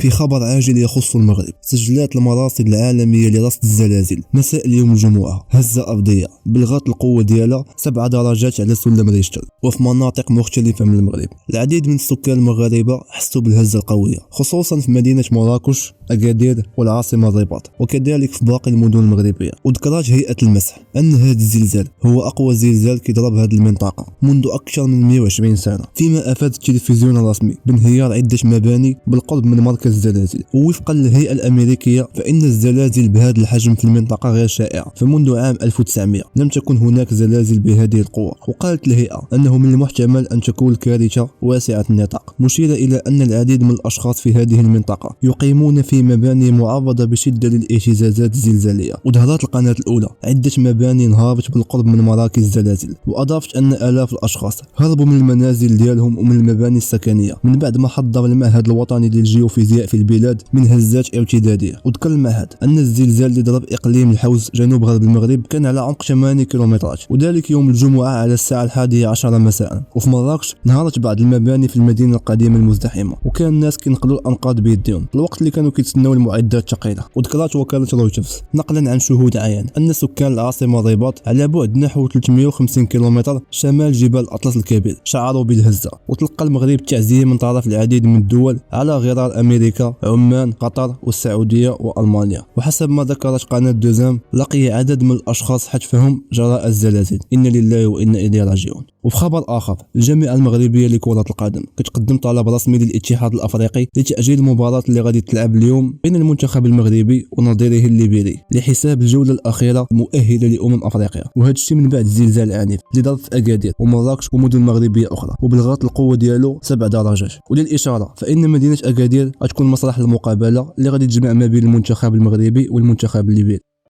في خبر عاجل يخص المغرب. سجلات المراصد العالمية لرصد الزلازل مساء اليوم الجمعة هزة أرضية بلغت القوة ديالها 7 درجات على سلم ريشتر وفي مناطق مختلفة من المغرب. العديد من السكان المغاربة حسوا بالهزة القوية خصوصا في مدينة مراكش، أكادير والعاصمة الرباط، وكذلك في باقي المدن المغربية. وذكرت هيئة المسح أن هذا الزلزال هو أقوى زلزال كيضرب هذه المنطقة منذ أكثر من 120 سنة، فيما أفاد التلفزيون الرسمي بانهيار عدة مباني بالقرب من مركز الزلازل. ووفقا للهيئة الأمريكية فإن الزلازل بهذا الحجم في المنطقة غير شائعة، فمنذ عام 1900 لم تكن هناك زلازل بهذه القوة. وقالت الهيئة أنه من المحتمل أن تكون الكارثة واسعة النطاق، مشيرة إلى أن العديد من الأشخاص في هذه المنطقة يقيمون في مباني معرضة بشدة للاهتزازات الزلزالية. وظهرت القناة الأولى عدة مباني انهارت بالقرب من مراكز الزلازل، وأضافت أن آلاف الأشخاص هربوا من المنازل ديالهم ومن المباني السكنية من بعد ما حذر المعهد الوطني للجيوفيزياء في البلاد من هزات ارتدادية. وذكر المعهد أن الزلزال اللي ضرب إقليم الحوز جنوب غرب المغرب كان على عمق 8 كيلومترات، وذلك يوم الجمعة على الساعة 11 مساء. وفي مراكش انهارت بعض المباني في المدينة القديمة المزدحمة، وكان الناس كينقلوا الأنقاض بيديهم في الوقت اللي كانوا كيتسناو المعدات الثقيلة. وذكرت وكالة رويترز نقلا عن شهود عيان أن سكان العاصمة الرباط على بعد نحو 350 كيلومتر شمال جبال أطلس الكبير شعروا بالهزة. وتلقى المغرب تعزية من طرف العديد من الدول على غرار أمريكا، عمان، قطر والسعودية وألمانيا. وحسب ما ذكرت قناة دوزام لقي عدد من الأشخاص حتفهم جراء الزلازل. إن لله وإنا إليه راجعون. وفي خبر آخر، الجامعة المغربية لكرة القدم كتقدم طلب رسمي للاتحاد الأفريقي لتأجيل المباراة اللي غادي تلعب اليوم بين المنتخب المغربي ونظيره الليبيري لحساب الجولة الأخيرة المؤهلة لأمم أفريقيا. وهذا الشيء من بعد الزلزال العنيف اللي ضرب في أكادير ومراكش ومدن مغربية أخرى وبلغت القوة ديالو 7 درجات. وللإشارة فإن مدينة أكادير غتكون مسرح المقابلة اللي غادي تجمع ما بين المنتخب المغربي والمنتخب الليبيري.